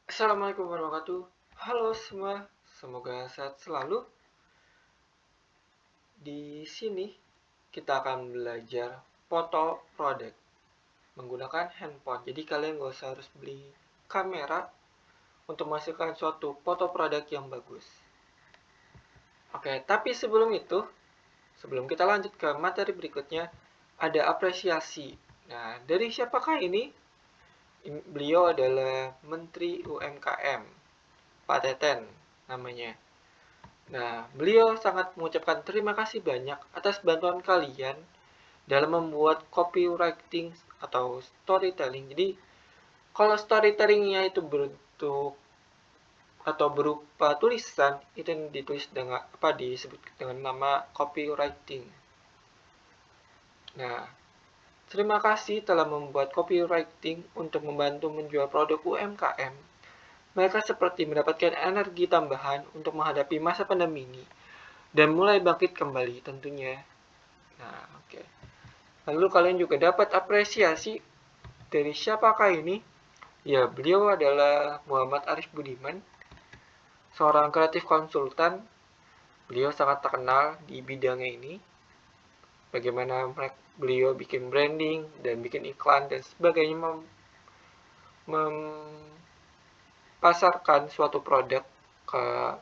Assalamualaikum warahmatullahi wabarakatuh. Halo semua, semoga sehat selalu. Di sini kita akan belajar foto produk menggunakan handphone. Jadi kalian nggak usah harus beli kamera untuk menghasilkan suatu foto produk yang bagus. Oke, tapi sebelum itu, sebelum kita lanjut ke materi berikutnya, ada apresiasi. Nah, dari siapakah ini? Beliau adalah Menteri UMKM, Pak Teten namanya. Nah, beliau sangat mengucapkan terima kasih banyak atas bantuan kalian dalam membuat copywriting atau storytelling. Jadi, kalau storytellingnya itu bentuk atau berupa tulisan, itu yang ditulis dengan apa disebut dengan nama copywriting. Nah, terima kasih telah membuat copywriting untuk membantu menjual produk UMKM. Mereka seperti mendapatkan energi tambahan untuk menghadapi masa pandemi ini dan mulai bangkit kembali tentunya. Nah, oke. Lalu kalian juga dapat apresiasi dari siapakah ini? Ya, beliau adalah Muhammad Arif Budiman, seorang kreatif konsultan. Beliau sangat terkenal di bidangnya ini. Bagaimana beliau bikin branding dan bikin iklan dan sebagainya, mempasarkan suatu produk ke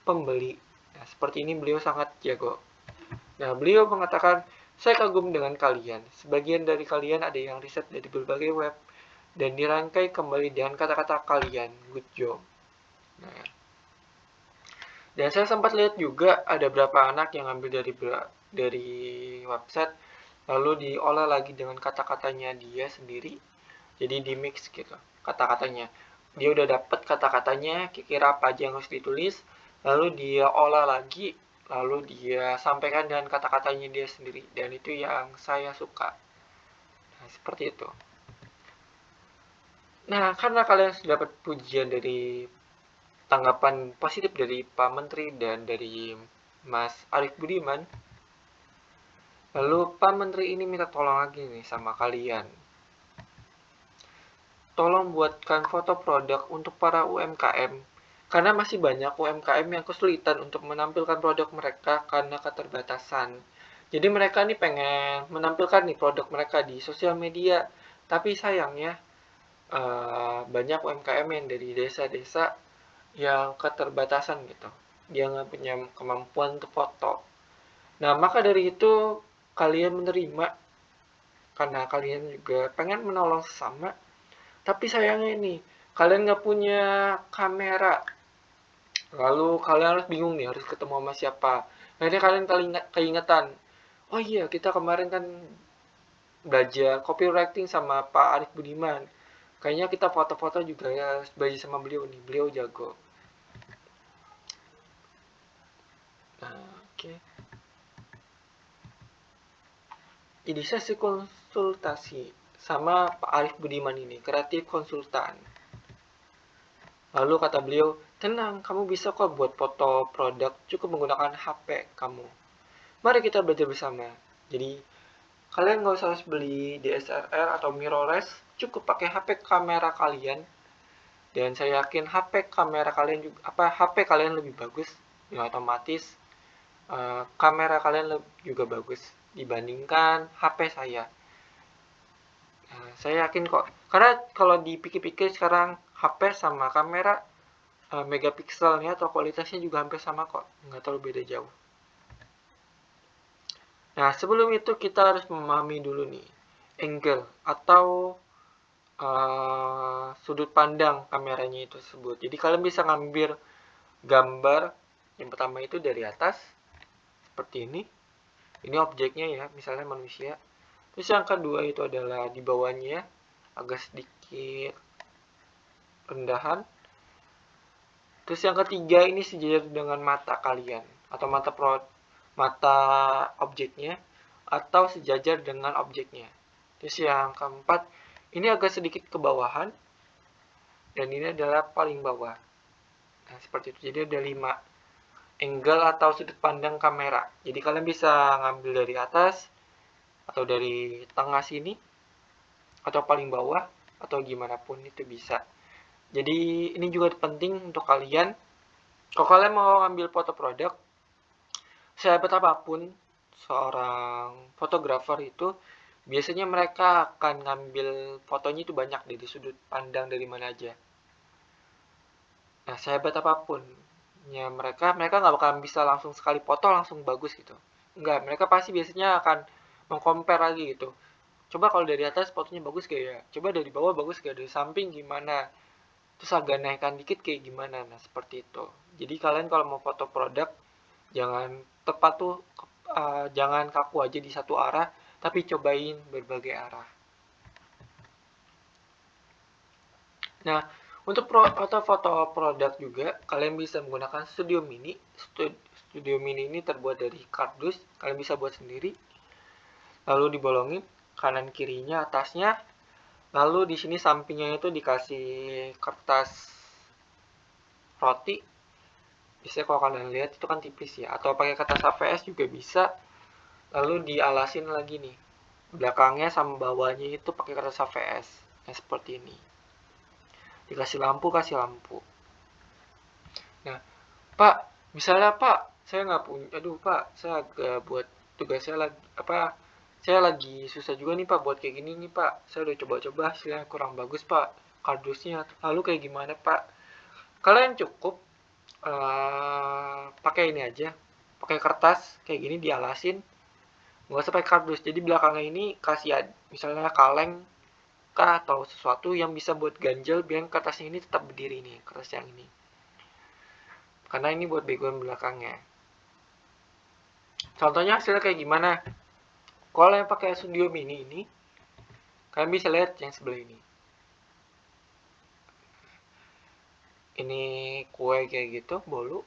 pembeli. Nah, seperti ini beliau sangat jago. Nah, beliau mengatakan, saya kagum dengan kalian. Sebagian dari kalian ada yang riset dari berbagai web dan dirangkai kembali dengan kata-kata kalian. Good job. Nah, dan saya sempat lihat juga ada berapa anak yang ambil dari website lalu diolah lagi dengan kata-katanya dia sendiri. Jadi di mix gitu kata-katanya. Dia udah dapet kata-katanya, kira-kira apa aja yang harus ditulis, lalu dia olah lagi, lalu dia sampaikan dengan kata-katanya dia sendiri. Dan itu yang saya suka. Nah, seperti itu. Nah, karena kalian sudah dapat pujian dari tanggapan positif dari Pak Menteri dan dari Mas Arief Budiman, lalu Pak Menteri ini minta tolong lagi nih sama kalian. Tolong buatkan foto produk untuk para UMKM, karena masih banyak UMKM yang kesulitan untuk menampilkan produk mereka karena keterbatasan. Jadi mereka nih pengen menampilkan nih produk mereka di sosial media, tapi sayangnya banyak UMKM yang dari desa-desa yang keterbatasan gitu. Dia nggak punya kemampuan untuk foto. Nah, maka dari itu kalian menerima karena kalian juga pengen menolong sesama. Tapi sayangnya ini, kalian nggak punya kamera. Lalu kalian harus bingung nih, harus ketemu sama siapa. Akhirnya kalian keingetan. Oh iya, kita kemarin kan belajar copywriting sama Pak Arif Budiman. Kayaknya kita foto-foto juga ya belajar sama beliau nih. Beliau jago. Nah, oke. Jadi sesi konsultasi sama Pak Arif Budiman ini, kreatif konsultan. Lalu kata beliau, tenang, kamu bisa kok buat foto produk cukup menggunakan HP kamu. Mari kita belajar bersama. Jadi, kalian nggak usah harus beli DSLR atau mirrorless, cukup pakai HP kamera kalian. Dan saya yakin HP kalian lebih bagus, ya otomatis kamera kalian juga bagus dibandingkan HP saya. Nah, saya yakin kok, karena kalau dipikir-pikir sekarang HP sama kamera megapikselnya atau kualitasnya juga hampir sama kok, nggak terlalu beda jauh. Nah, sebelum itu kita harus memahami dulu nih, angle atau sudut pandang kameranya itu tersebut. Jadi kalian bisa ngambil gambar yang pertama itu dari atas, seperti ini. Ini objeknya ya, misalnya manusia. Terus yang kedua itu adalah di bawahnya, agak sedikit rendahan. Terus yang ketiga ini sejajar dengan mata kalian atau mata objeknya atau sejajar dengan objeknya. Terus yang keempat ini agak sedikit ke bawahan dan ini adalah paling bawah. Nah, seperti itu. Jadi ada 5 angle atau sudut pandang kamera. Jadi kalian bisa ngambil dari atas atau dari tengah sini atau paling bawah atau gimana pun itu bisa. Jadi ini juga penting untuk kalian. Kalau kalian mau ngambil foto produk, sehebat apapun seorang fotografer itu, biasanya mereka akan ngambil fotonya itu banyak dari sudut pandang dari mana aja. Nah, sehebat apapun ya mereka nggak bakal bisa langsung sekali foto langsung bagus gitu. Enggak, mereka pasti biasanya akan mengcompare lagi gitu. Coba kalau dari atas fotonya bagus kayak ya, coba dari bawah bagus kayak, dari samping gimana, terus agak naikkan dikit kayak gimana. Nah, seperti itu. Jadi kalian kalau mau foto produk, jangan tepat tuh, jangan kaku aja di satu arah, tapi cobain berbagai arah. Nah, untuk foto-foto produk juga, kalian bisa menggunakan Studio Mini. Studio Mini ini terbuat dari kardus, kalian bisa buat sendiri. Lalu dibolongin kanan kirinya, atasnya. Lalu di sini sampingnya itu dikasih kertas roti. Biasanya kalau kalian lihat itu kan tipis ya, atau pakai kertas HVS juga bisa. Lalu dialasin lagi nih, belakangnya sama bawahnya itu pakai kertas HVS. Nah, seperti ini. Dikasih lampu, kasih lampu. Nah, Pak, misalnya Pak, saya nggak punya, aduh Pak, saya agak buat tugas saya lagi, saya lagi susah juga nih Pak buat kayak gini nih Pak. Saya udah coba-coba hasilnya kurang bagus Pak, kardusnya. Lalu kayak gimana Pak? Kalian cukup pakai ini aja, pakai kertas kayak gini dialasin, nggak usah pakai kardus. Jadi belakangnya ini kasih misalnya kaleng kah atau sesuatu yang bisa buat ganjel biar kertasnya ini tetap berdiri nih, kertas yang ini. Karena ini buat background belakangnya. Contohnya hasilnya kayak gimana? Kalau yang pakai Studio Mini ini, kalian bisa lihat yang sebelah ini. Ini kue kayak gitu, bolu.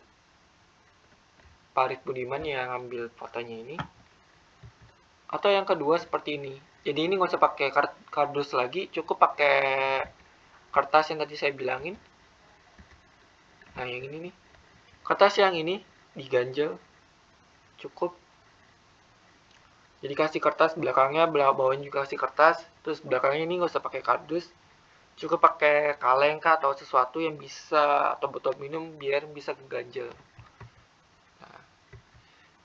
Parit Budiman yang ngambil fotonya ini. Atau yang kedua seperti ini. Jadi ini nggak usah pakai kardus lagi, cukup pakai kertas yang tadi saya bilangin. Nah, yang ini nih. Kertas yang ini diganjel, cukup. Jadi kasih kertas belakangnya, bawahnya juga kasih kertas. Terus belakangnya ini nggak usah pakai kardus, cukup pakai kaleng kah atau sesuatu yang bisa, atau botol minum biar bisa keganjel. Nah,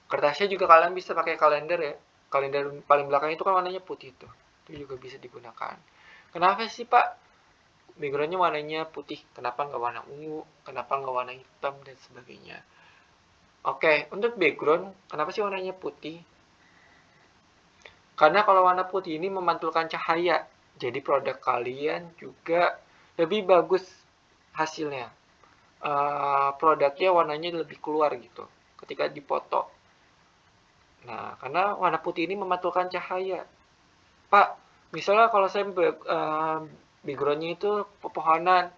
kertasnya juga kalian bisa pakai kalender ya. Kalender paling belakang itu kan warnanya putih tuh. Itu juga bisa digunakan. Kenapa sih Pak backgroundnya warnanya putih? Kenapa nggak warna ungu? Kenapa nggak warna hitam dan sebagainya? Oke, untuk background, kenapa sih warnanya putih? Karena kalau warna putih ini memantulkan cahaya. Jadi produk kalian juga lebih bagus hasilnya. Produknya warnanya lebih keluar gitu ketika dipoto. Nah, karena warna putih ini memantulkan cahaya. Pak, misalnya kalau saya backgroundnya itu pepohonan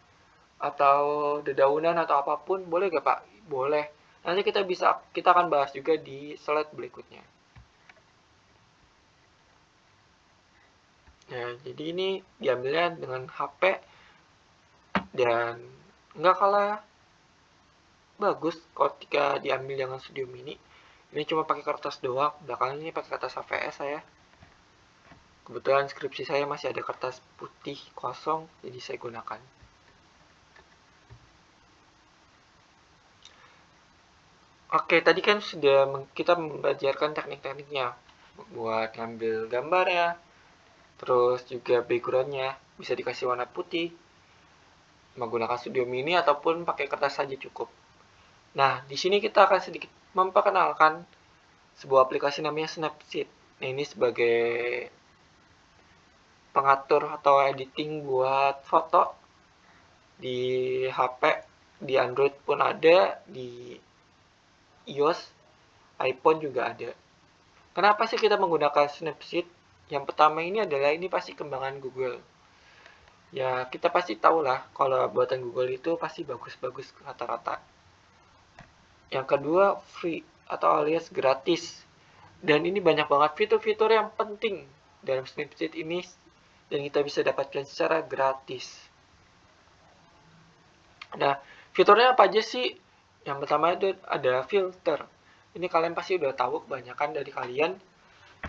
atau dedaunan atau apapun, boleh gak Pak? Boleh. Nanti kita akan bahas juga di slide berikutnya. Ya, jadi ini diambilnya dengan HP dan nggak kalah bagus ketika diambil dengan Studio Mini. Ini cuma pakai kertas doang, belakangnya ini pakai kertas HVS saya. Kebetulan skripsi saya masih ada kertas putih kosong, jadi saya gunakan. Oke, tadi kan sudah kita belajarkan teknik-tekniknya buat ngambil gambar ya, terus juga backgroundnya bisa dikasih warna putih, menggunakan Studio Mini ataupun pakai kertas saja cukup. Nah, di sini kita akan sedikit memperkenalkan sebuah aplikasi namanya Snapseed. Nah, ini sebagai pengatur atau editing buat foto di HP, di Android pun ada, di iOS, iPhone juga ada. Kenapa sih kita menggunakan Snapseed? Yang pertama ini adalah ini pasti kembangan Google. Ya, kita pasti tahu lah kalau buatan Google itu pasti bagus-bagus rata-rata. Yang kedua, free atau alias gratis. Dan ini banyak banget fitur-fitur yang penting dalam Snapseed ini dan kita bisa dapatkan secara gratis. Nah, fiturnya apa aja sih? Yang pertama itu ada filter. Ini kalian pasti udah tahu kebanyakan dari kalian.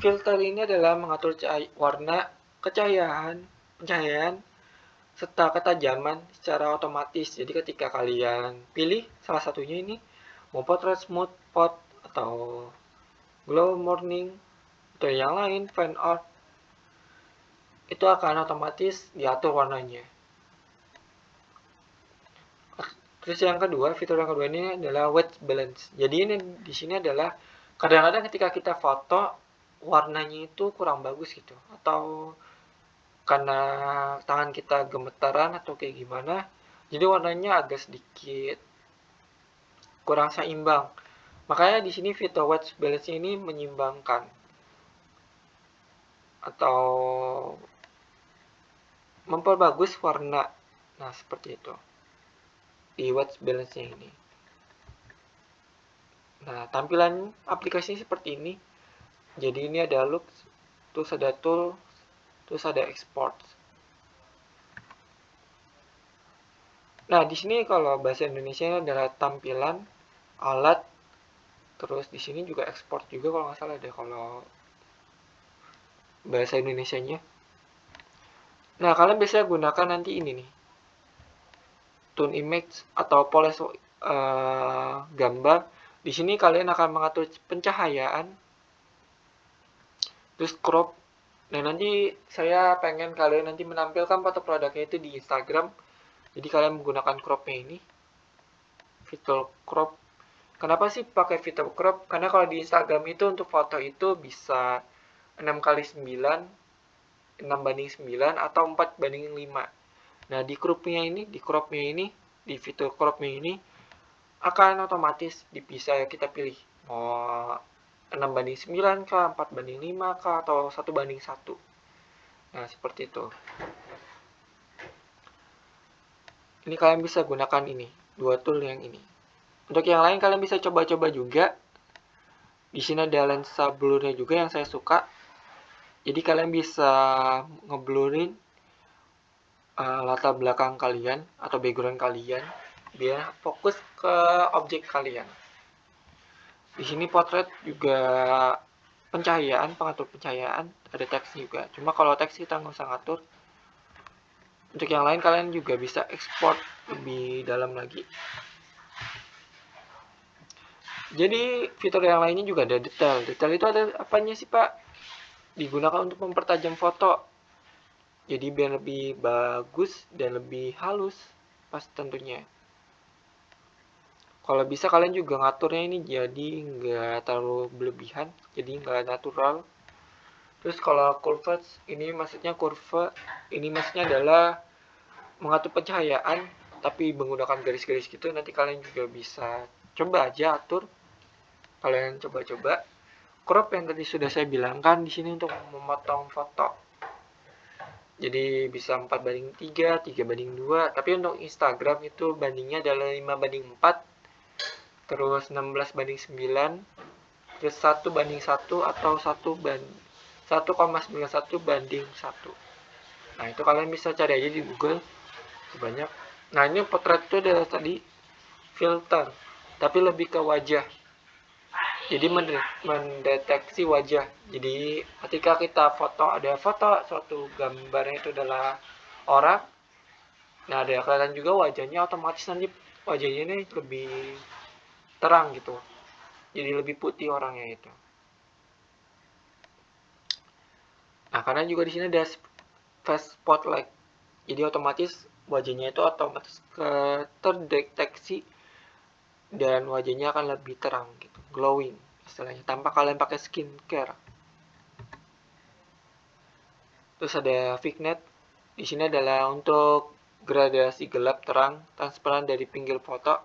Filter ini adalah mengatur warna, pencahayaan, serta ketajaman secara otomatis. Jadi ketika kalian pilih salah satunya ini, mau portrait smooth pot atau glow morning atau yang lain, fan art, itu akan otomatis diatur warnanya. Terus yang kedua, fitur yang kedua ini adalah white balance. Jadi ini di sini adalah kadang-kadang ketika kita foto warnanya itu kurang bagus gitu, atau karena tangan kita gemetaran atau kayak gimana, jadi warnanya agak sedikit kurang seimbang. Makanya di sini fitur white balance ini menyimbangkan atau memperbagus warna. Nah, seperti itu di white balance-nya ini. Nah, tampilan aplikasinya seperti ini. Jadi ini ada look, terus ada tool, terus ada export. Nah, di sini kalau bahasa Indonesia adalah tampilan, alat, terus di sini juga export juga kalau nggak salah ada kalau bahasa Indonesianya. Nah, kalian bisa gunakan nanti ini nih, tune image atau poles gambar. Di sini kalian akan mengatur pencahayaan, terus crop. Nah, nanti saya pengen kalian nanti menampilkan foto produknya itu di Instagram. Jadi kalian menggunakan cropnya ini, fitur crop. Kenapa sih pakai fitur crop? Karena kalau di Instagram itu untuk foto itu bisa 6x9, 6:9 atau 4:5. Nah, di cropnya ini, di fitur cropnya ini akan otomatis bisa kita pilih mau 6:9 kah, 4:5 kah, atau 1:1. Nah, seperti itu. Ini kalian bisa gunakan ini, dua tool yang ini. Untuk yang lain kalian bisa coba-coba juga. Di sini ada lensa blurnya juga yang saya suka. Jadi kalian bisa ngeblurin latar belakang kalian atau background kalian biar fokus ke objek kalian. Di sini potret juga pencahayaan, pengatur pencahayaan, ada teks juga. Cuma kalau teks kita nggak usah ngatur. Untuk yang lain kalian juga bisa export lebih dalam lagi. Jadi fitur yang lainnya juga ada detail. Detail itu ada apanya sih Pak? Digunakan untuk mempertajam foto. Jadi biar lebih bagus dan lebih halus pas tentunya. Kalau bisa kalian juga ngaturnya ini jadi nggak terlalu berlebihan, jadi nggak natural. Terus kalau curve ini maksudnya adalah mengatur pencahayaan tapi menggunakan garis-garis gitu. Nanti kalian juga bisa coba aja atur. Kalian coba-coba. Crop yang tadi sudah saya bilangkan di sini untuk memotong foto. Jadi bisa 4:3, 3:2. Tapi untuk Instagram itu bandingnya adalah 5:4. Terus 16:9. Terus 1:1 atau 1,91:1. Nah, itu kalian bisa cari aja di Google sebanyak. Nah, ini potret itu adalah tadi filter, tapi lebih ke wajah. Jadi mendeteksi wajah. Jadi ketika kita ada foto suatu gambarnya itu adalah orang. Nah, ada kelihatan juga wajahnya, otomatis nanti wajahnya ini lebih terang gitu. Jadi lebih putih orangnya itu. Nah, karena juga di sini ada face spotlight. Jadi otomatis wajahnya itu otomatis terdeteksi dan wajahnya akan lebih terang gitu, glowing istilahnya, tanpa kalian pakai skincare. Terus ada vignette. Di sini adalah untuk gradasi gelap, terang, transparan dari pinggir foto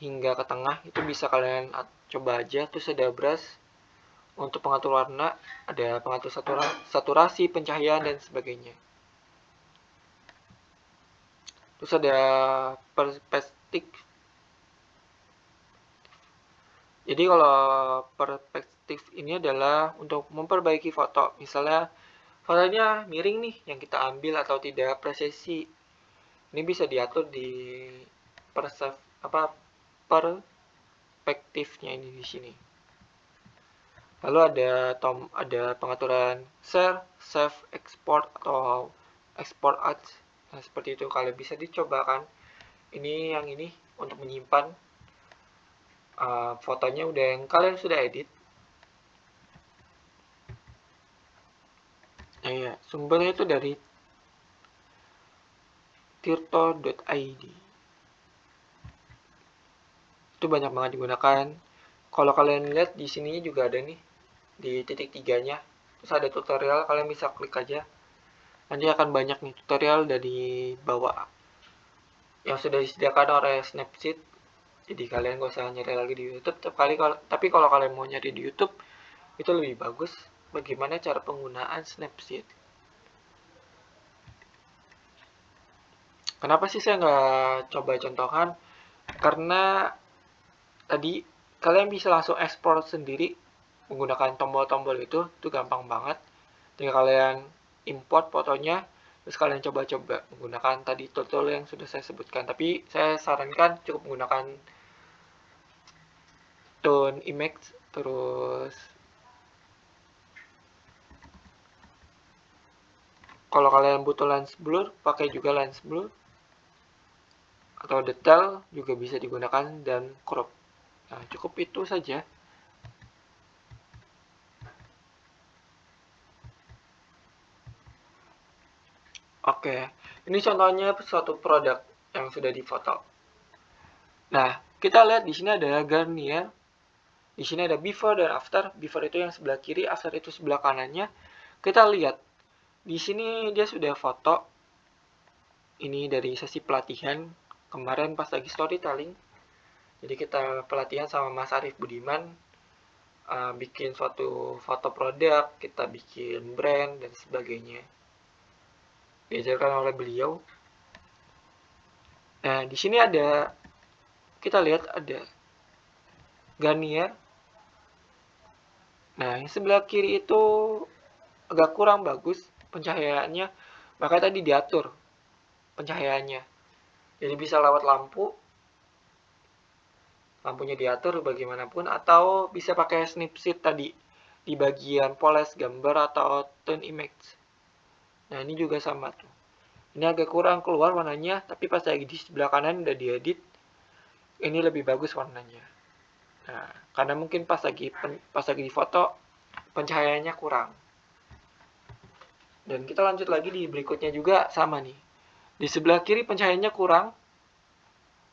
hingga ke tengah. Itu bisa kalian coba aja. Terus ada brush untuk pengatur warna, ada pengatur saturasi, pencahayaan, dan sebagainya. Terus ada perspektif. Jadi kalau perspektif ini adalah untuk memperbaiki foto. Misalnya fotonya miring nih yang kita ambil atau tidak presisi. Ini bisa diatur di perspektifnya ini di sini. Lalu ada pengaturan share, save, export atau export as. Nah, seperti itu, kalian bisa dicoba kan. Ini yang ini untuk menyimpan fotonya udah yang kalian sudah edit. Nah ya, sumbernya itu dari tirto.id. Itu banyak banget digunakan. Kalau kalian lihat di sini juga ada nih di titik tiganya. Terus ada tutorial, kalian bisa klik aja. Nanti akan banyak nih tutorial dari bawah yang sudah disediakan oleh Snapseed. Jadi kalian gak usah nyari lagi di YouTube. Tapi kalau kalian mau nyari di YouTube, itu lebih bagus bagaimana cara penggunaan Snapseed. Kenapa sih saya nggak coba contohkan? Karena tadi kalian bisa langsung ekspor sendiri menggunakan tombol-tombol itu gampang banget. Tinggal kalian import fotonya, terus kalian coba-coba menggunakan tadi tutorial yang sudah saya sebutkan. Tapi saya sarankan cukup menggunakan tone image, terus kalau kalian butuh lens blur, pakai juga lens blur, atau detail juga bisa digunakan, dan crop. Nah, cukup itu saja. Oke, ini contohnya suatu produk yang sudah difoto. Nah, kita lihat di sini ada Garnier. Di sini ada before dan after. Before itu yang sebelah kiri, after itu sebelah kanannya. Kita lihat di sini dia sudah foto. Ini dari sesi pelatihan kemarin pas lagi storytelling. Jadi kita pelatihan sama Mas Arief Budiman, bikin suatu foto produk, kita bikin brand dan sebagainya. Diajarkan oleh beliau. Nah, di sini ada, kita lihat ada Garnier. Nah, yang sebelah kiri itu agak kurang bagus pencahayaannya, maka tadi diatur pencahayaannya. Jadi bisa lewat lampunya diatur bagaimanapun, atau bisa pakai snipseed tadi di bagian poles gambar atau tone image. Nah, ini juga sama tuh. Ini agak kurang keluar warnanya, tapi pas lagi di sebelah kanan udah diedit, ini lebih bagus warnanya. Nah, karena mungkin pas lagi di foto pencahayaannya kurang. Dan kita lanjut lagi di berikutnya juga sama nih. Di sebelah kiri pencahayaannya kurang,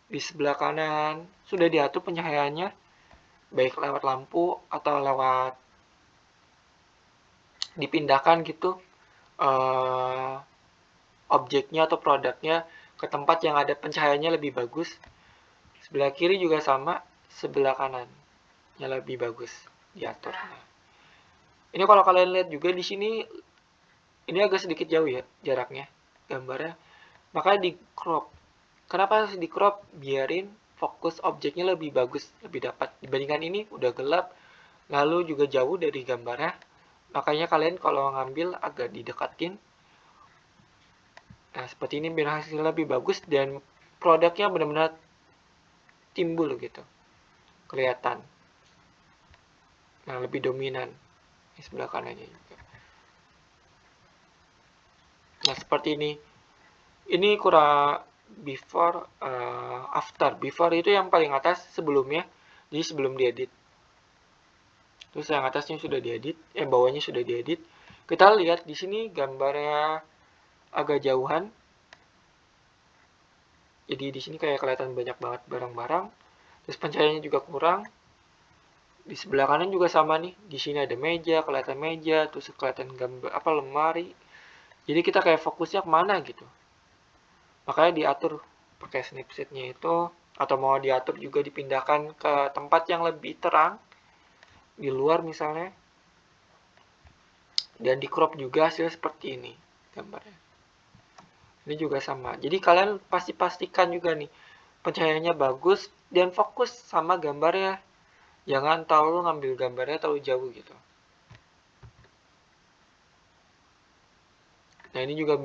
di sebelah kanan sudah diatur pencahayaannya, baik lewat lampu atau lewat dipindahkan gitu objeknya atau produknya ke tempat yang ada pencahayaannya lebih bagus. Sebelah kiri juga sama, sebelah kanan yang lebih bagus diatur. Ini kalau kalian lihat juga di sini, ini agak sedikit jauh ya jaraknya gambarnya, makanya di crop. Kenapa harus di crop? Biarin fokus objeknya lebih bagus, lebih dapat. Dibandingkan ini udah gelap, lalu juga jauh dari gambarnya. Makanya kalian kalau ngambil agak didekatin. Nah, seperti ini biar hasilnya lebih bagus dan produknya benar-benar timbul gitu. Kelihatan. Nah, lebih dominan di sebelah kanannya juga. Nah, seperti ini. Ini kurang before, after. Before itu yang paling atas sebelumnya, jadi sebelum diedit. Terus yang atasnya sudah diedit, bawahnya sudah diedit. Kita lihat di sini gambarnya agak jauhan. Jadi di sini kayak kelihatan banyak banget barang-barang. Terus pencahayaannya juga kurang. Di sebelah kanan juga sama nih. Di sini ada meja, kelihatan meja, terus kelihatan gambar lemari. Jadi kita kayak fokusnya kemana gitu. Makanya diatur pakai snapseed-nya itu, atau mau diatur juga dipindahkan ke tempat yang lebih terang di luar misalnya, dan di crop juga hasilnya seperti ini gambarnya. Ini juga sama. Jadi kalian pasti pastikan juga nih pencahayaannya bagus dan fokus sama gambarnya. Jangan terlalu ngambil gambarnya terlalu jauh gitu. Nah, ini juga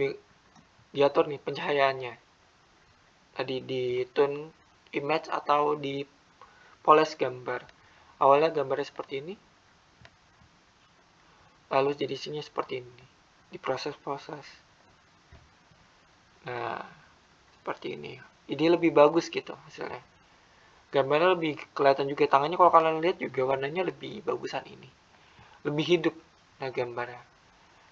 diatur nih pencahayaannya. Tadi di tone image atau di poles gambar. Awalnya gambarnya seperti ini, lalu jadi sini seperti ini, diproses-proses. Nah, seperti ini. Ini lebih bagus gitu hasilnya. Gambarnya lebih kelihatan juga, tangannya kalau kalian lihat juga warnanya lebih bagusan ini. Lebih hidup nah gambarnya.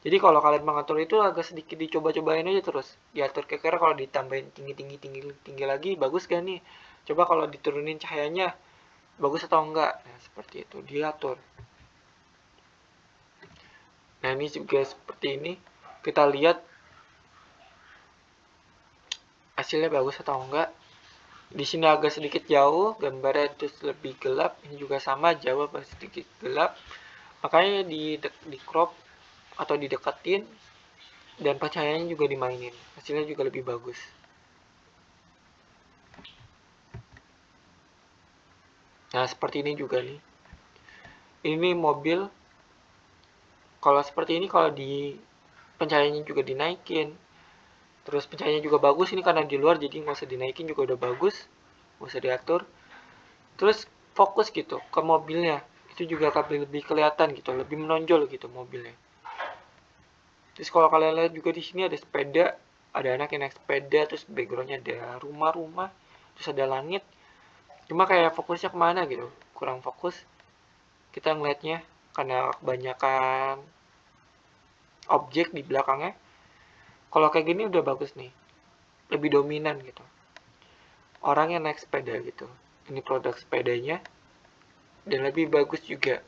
Jadi kalau kalian mengatur itu agak sedikit dicoba-cobain aja terus. Diatur kira-kira kalau ditambahin tinggi lagi bagus gak nih? Coba kalau diturunin cahayanya bagus atau enggak? Nah, seperti itu diatur. Nah, ini juga seperti ini. Kita lihat hasilnya bagus atau enggak. Di sini agak sedikit jauh, gambarnya terus lebih gelap. Ini juga sama, jauh agak sedikit gelap. Makanya di crop atau dideketin, dan pencahayaannya juga dimainin. Hasilnya juga lebih bagus. Nah, seperti ini juga nih. Ini mobil. Kalau seperti ini, kalau di pencahayaannya juga dinaikin, terus pencahayaannya juga bagus, ini karena di luar jadi nggak usah dinaikin juga udah bagus, nggak usah diatur. Terus fokus gitu ke mobilnya, itu juga akan lebih kelihatan gitu, lebih menonjol gitu mobilnya. Terus kalau kalian lihat juga di sini ada sepeda, ada anak yang naik sepeda, terus backgroundnya ada rumah-rumah, terus ada langit. Cuma kayak fokusnya kemana gitu, kurang fokus kita ngeliatnya karena kebanyakan objek di belakangnya. Kalau kayak gini udah bagus nih, lebih dominan gitu. Orang yang naik sepeda gitu. Ini produk sepedanya dan lebih bagus juga.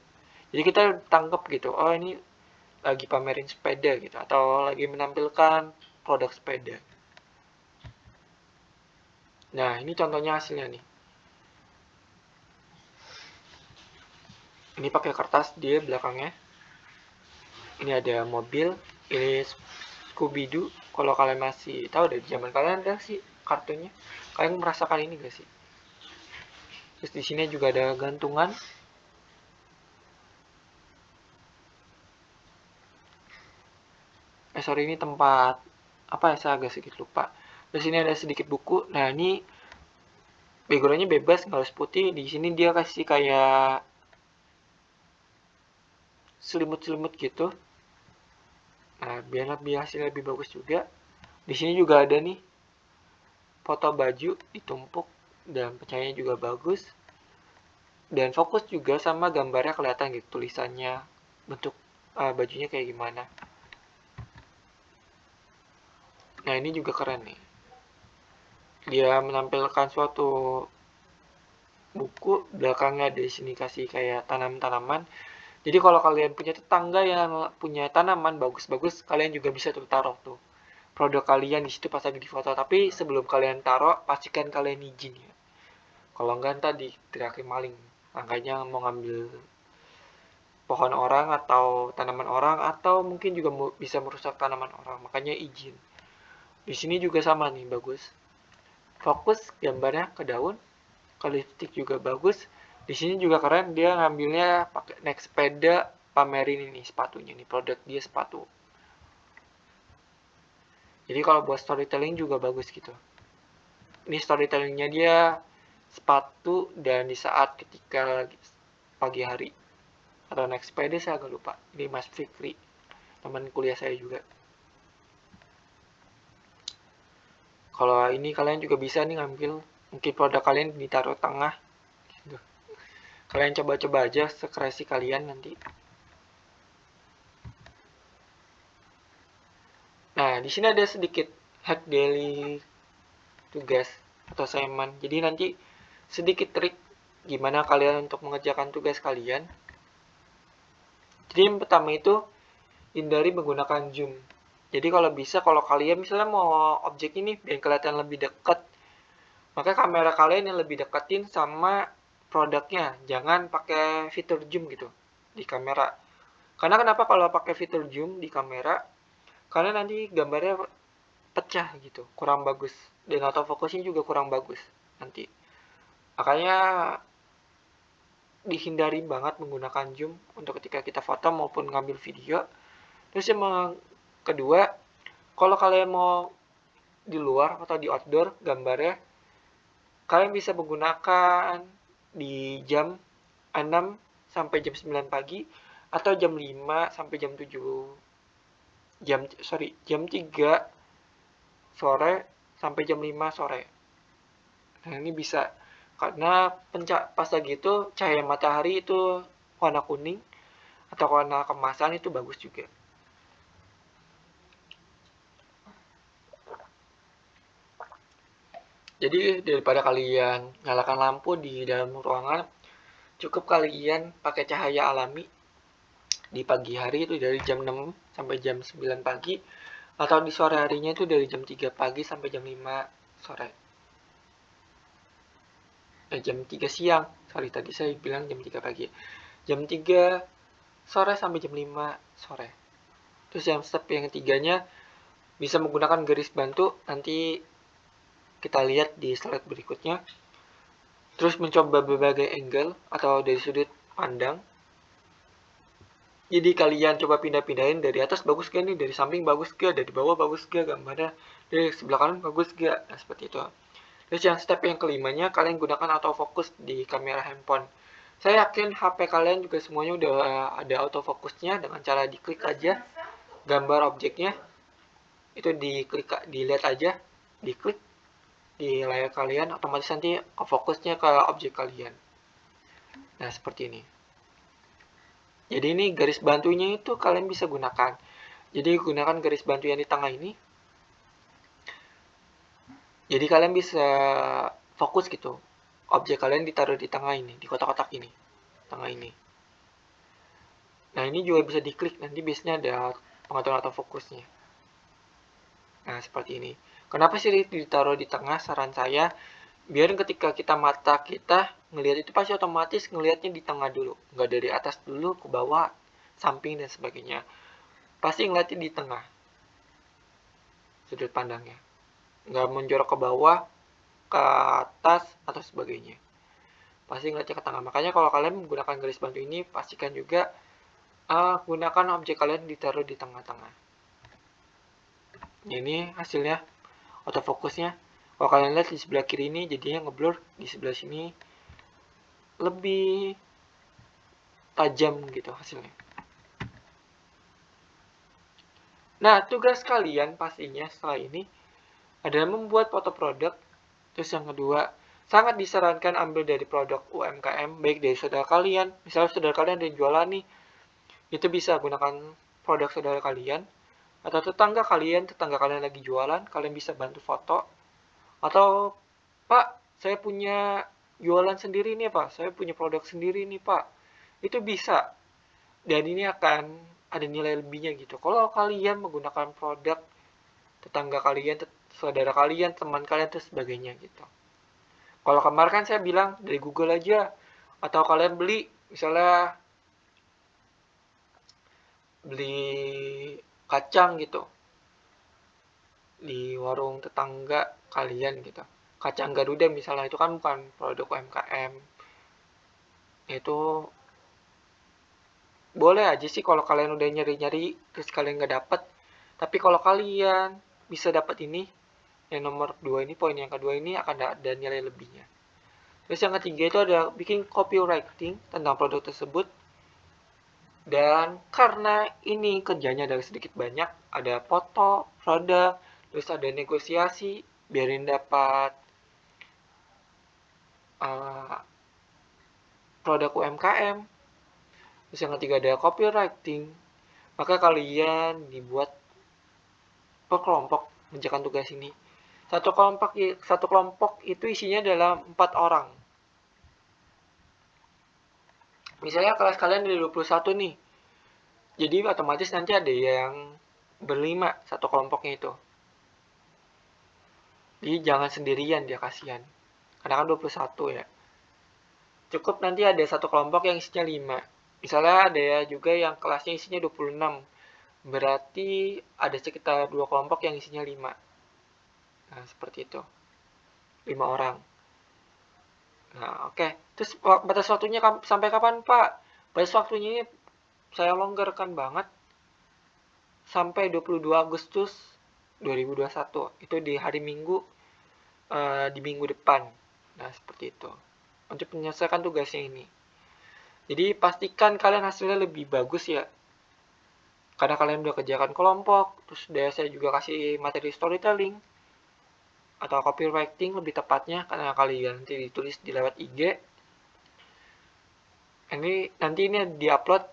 Jadi kita tangkap gitu, oh ini lagi pamerin sepeda gitu atau lagi menampilkan produk sepeda. Nah, ini contohnya hasilnya nih. Ini pakai kertas dia belakangnya. Ini ada mobil, ini Scooby-Doo. Kalau kalian masih tahu dari zaman kalian ada sih kartunya. Kalian merasakan ini gak sih? Terus di sini juga ada gantungan. Sorry, ini tempat apa ya, saya agak sedikit lupa. Di sini ada sedikit buku. Nah, ini backgroundnya bebas, nggak harus putih. Di sini dia kasih kayak selimut-selimut gitu. Nah, biar hasilnya lebih bagus juga. Di sini juga ada nih foto baju ditumpuk dan pencahayaannya juga bagus. Dan fokus juga sama gambarnya kelihatan gitu, tulisannya, bentuk bajunya kayak gimana. Nah, ini juga keren nih. Dia menampilkan suatu buku, belakangnya di sini kasih kayak tanam-tanaman. Jadi kalau kalian punya tetangga yang punya tanaman bagus-bagus, kalian juga bisa tuh taruh tuh produk kalian di situ pas lagi di foto. Tapi sebelum kalian taruh, pastikan kalian izin ya. Kalau enggak ntar diterakin maling. Makanya mau ngambil pohon orang atau tanaman orang atau mungkin juga bisa merusak tanaman orang. Makanya izin. Di sini juga sama nih, bagus. Fokus gambarnya ke daun, ke lipstick juga bagus. Di sini juga keren, dia ngambilnya pakai naik sepeda, pamerin ini sepatunya nih, produk dia sepatu. Jadi kalau buat storytelling juga bagus gitu. Ini storytellingnya dia sepatu dan di saat ketika pagi hari atau naik sepeda, saya agak lupa. Ini Mas Fikri, teman kuliah saya juga. Kalau ini kalian juga bisa nih ngambil, mungkin produk kalian ditaruh tengah gitu. Kalian coba-coba aja sekreasi kalian nanti. Nah, di sini ada sedikit hack daily tugas atau assignment. Jadi nanti sedikit trik gimana kalian untuk mengerjakan tugas kalian. Jadi yang pertama itu hindari menggunakan zoom. Jadi kalau bisa, kalau kalian misalnya mau objek ini biar kelihatan lebih dekat, maka kamera kalian yang lebih deketin sama produknya. Jangan pakai fitur zoom gitu di kamera. Karena kenapa kalau pakai fitur zoom di kamera? Karena nanti gambarnya pecah gitu, kurang bagus. Dan autofocusnya juga kurang bagus nanti. Makanya dihindari banget menggunakan zoom untuk ketika kita foto maupun ngambil video. Terus yang kedua, kalau kalian mau di luar atau di outdoor gambarnya, kalian bisa menggunakan di jam 6 sampai jam 9 pagi atau jam 5 sampai jam 7, jam 3 sore sampai jam 5 sore. Nah, ini bisa karena pas lagi itu cahaya matahari itu warna kuning atau warna kemasan itu bagus juga. Jadi daripada kalian nyalakan lampu di dalam ruangan, cukup kalian pakai cahaya alami di pagi hari itu dari jam 6 sampai jam 9 pagi, atau di sore harinya itu dari jam 3 pagi sampai jam 5 sore. Jam 3 siang. Sorry, tadi saya bilang jam 3 pagi. Jam 3 sore sampai jam 5 sore. Terus yang step yang ketiganya bisa menggunakan garis bantu, nanti kita lihat di slide berikutnya. Terus mencoba berbagai angle atau dari sudut pandang. Jadi kalian coba pindah-pindahin, dari atas bagus gak nih, dari samping bagus gak, dari bawah bagus gak gambarnya, dari sebelah kanan bagus gak. Nah, seperti itu. Terus yang step yang kelimanya, kalian gunakan autofocus di kamera handphone. Saya yakin HP kalian juga semuanya udah ada autofocusnya, dengan cara diklik aja gambar objeknya. Itu dilihat aja, diklik di layar kalian, otomatis nanti fokusnya ke objek kalian. Nah, seperti ini. Jadi ini garis bantunya itu kalian bisa gunakan. Jadi gunakan garis bantu yang di tengah ini. Jadi kalian bisa fokus gitu. Objek kalian ditaruh di tengah ini, di kotak-kotak ini. Tengah ini. Nah, ini juga bisa diklik, nanti biasanya ada pengaturan autofokusnya. Nah, seperti ini. Kenapa sih ditaruh di tengah? Saran saya, biar ketika mata kita ngelihat itu pasti otomatis ngelihatnya di tengah dulu. Nggak dari atas dulu ke bawah, samping, dan sebagainya. Pasti ngelihatnya di tengah. Sudut pandangnya. Nggak menjorok ke bawah, ke atas, atau sebagainya. Pasti ngeliatnya ke tengah. Makanya kalau kalian menggunakan garis bantu ini, pastikan juga gunakan objek kalian ditaruh di tengah-tengah. Ini hasilnya, autofokusnya. Kalau kalian lihat di sebelah kiri ini jadinya ngeblur, di sebelah sini lebih tajam gitu hasilnya. Nah, tugas kalian pastinya setelah ini adalah membuat foto produk. Terus yang kedua, sangat disarankan ambil dari produk UMKM, baik dari saudara kalian. Misalnya saudara kalian ada yang jualan nih, itu bisa gunakan produk saudara kalian. Atau tetangga kalian lagi jualan, kalian bisa bantu foto. Atau, Pak, saya punya jualan sendiri nih Pak, saya punya produk sendiri nih Pak. Itu bisa. Dan ini akan ada nilai lebihnya gitu. Kalau kalian menggunakan produk tetangga kalian, saudara kalian, teman kalian, dan sebagainya gitu. Kalau kemarin kan saya bilang dari Google aja. Atau kalian beli, misalnya beli kacang gitu di warung tetangga kalian gitu, kacang Garuda misalnya, itu kan bukan produk UMKM. Itu boleh aja sih kalau kalian udah nyari-nyari terus kalian nggak dapet, tapi kalau kalian bisa dapat ini, yang nomor 2 ini, poin yang kedua ini akan ada nilai lebihnya. Terus yang ketiga itu ada bikin copywriting tentang produk tersebut. Dan karena ini kerjanya dari sedikit banyak, ada foto produk, terus ada negosiasi biarin dapat produk UMKM. Terus yang ketiga ada copywriting. Maka kalian dibuat per kelompok mengerjakan tugas ini. Satu kelompok itu isinya adalah 4 orang. Misalnya kelas kalian ada 21 nih. Jadi otomatis nanti ada yang berlima satu kelompoknya itu. Jadi jangan sendirian, dia kasihan. Karena kan 21 ya. Cukup nanti ada satu kelompok yang isinya 5. Misalnya ada ya juga yang kelasnya isinya 26. Berarti ada sekitar 2 kelompok yang isinya 5. Nah, seperti itu. 5 orang. Nah, oke. Terus batas waktunya sampai kapan, Pak? Batas waktunya ini saya longgarkan banget. Sampai 22 Agustus 2021. Itu di hari Minggu, di minggu depan. Nah, seperti itu. Untuk menyelesaikan tugasnya ini. Jadi pastikan kalian hasilnya lebih bagus ya. Karena kalian udah kerjakan kelompok, terus udah saya juga kasih materi storytelling. atau copywriting lebih tepatnya, karena kalian nanti ditulis di lewat IG. Ini nanti ini diupload,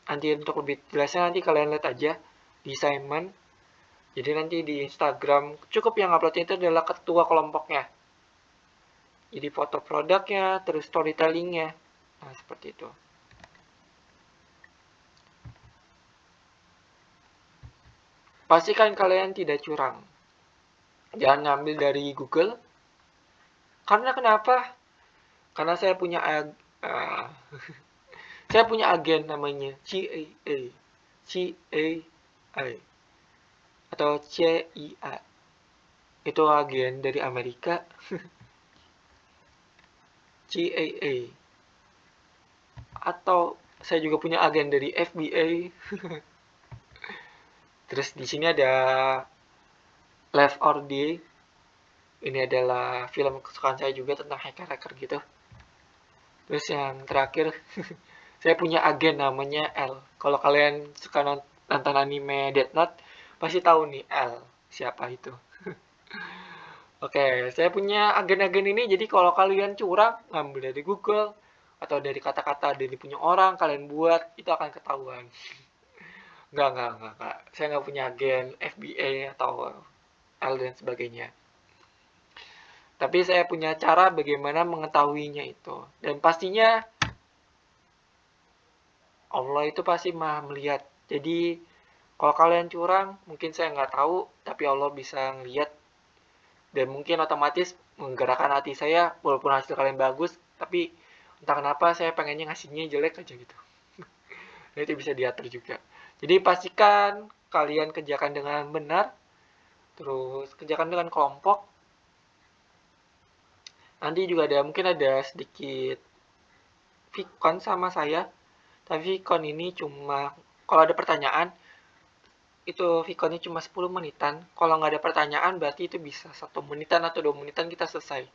nanti untuk lebih jelasnya nanti kalian lihat aja di Simon. Jadi nanti di Instagram cukup yang uploadnya itu adalah ketua kelompoknya. Jadi foto produknya, terus storytellingnya. Nah, seperti itu. Pastikan kalian tidak curang. Jangan ngambil dari Google. Karena kenapa? Karena saya punya saya punya agen namanya CAA. CAA atau CIA. Itu agen dari Amerika. CAA. Atau saya juga punya agen dari FBI. Terus di sini ada Left or Day. Ini adalah film kesukaan saya juga tentang hacker-hacker gitu. Terus yang terakhir, saya punya agen namanya L. Kalau kalian suka nonton anime Death Note, pasti tahu nih L. Siapa itu? Oke, saya punya agen-agen ini, jadi kalau kalian curang, ngambil dari Google, atau dari kata-kata dari punya orang, kalian buat, itu akan ketahuan. Enggak. Saya nggak punya agen FBA atau L dan sebagainya. Tapi saya punya cara bagaimana mengetahuinya itu. Dan pastinya Allah itu pasti maha melihat. Jadi kalau kalian curang, mungkin saya nggak tahu, tapi Allah bisa ngeliat. Dan mungkin otomatis menggerakkan hati saya, walaupun hasil kalian bagus, tapi entah kenapa saya pengennya ngasihnya jelek aja gitu. Nah, itu bisa diatur juga. Jadi pastikan kalian kerjakan dengan benar, terus kerjakan dengan kelompok. Nanti juga mungkin ada sedikit Vicon sama saya, tapi Vicon ini cuma kalau ada pertanyaan itu Viconnya cuma 10 menitan. Kalau nggak ada pertanyaan berarti itu bisa 1 menitan atau 2 menitan kita selesai.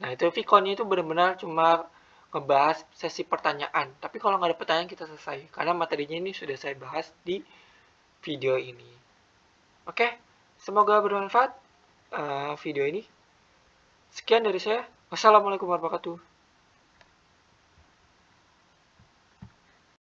Nah, itu Viconnya itu benar-benar cuma ngebahas sesi pertanyaan. Tapi kalau nggak ada pertanyaan kita selesai. Karena materinya ini sudah saya bahas di video ini. Oke, semoga bermanfaat video ini. Sekian dari saya. Wassalamualaikum warahmatullahi wabarakatuh.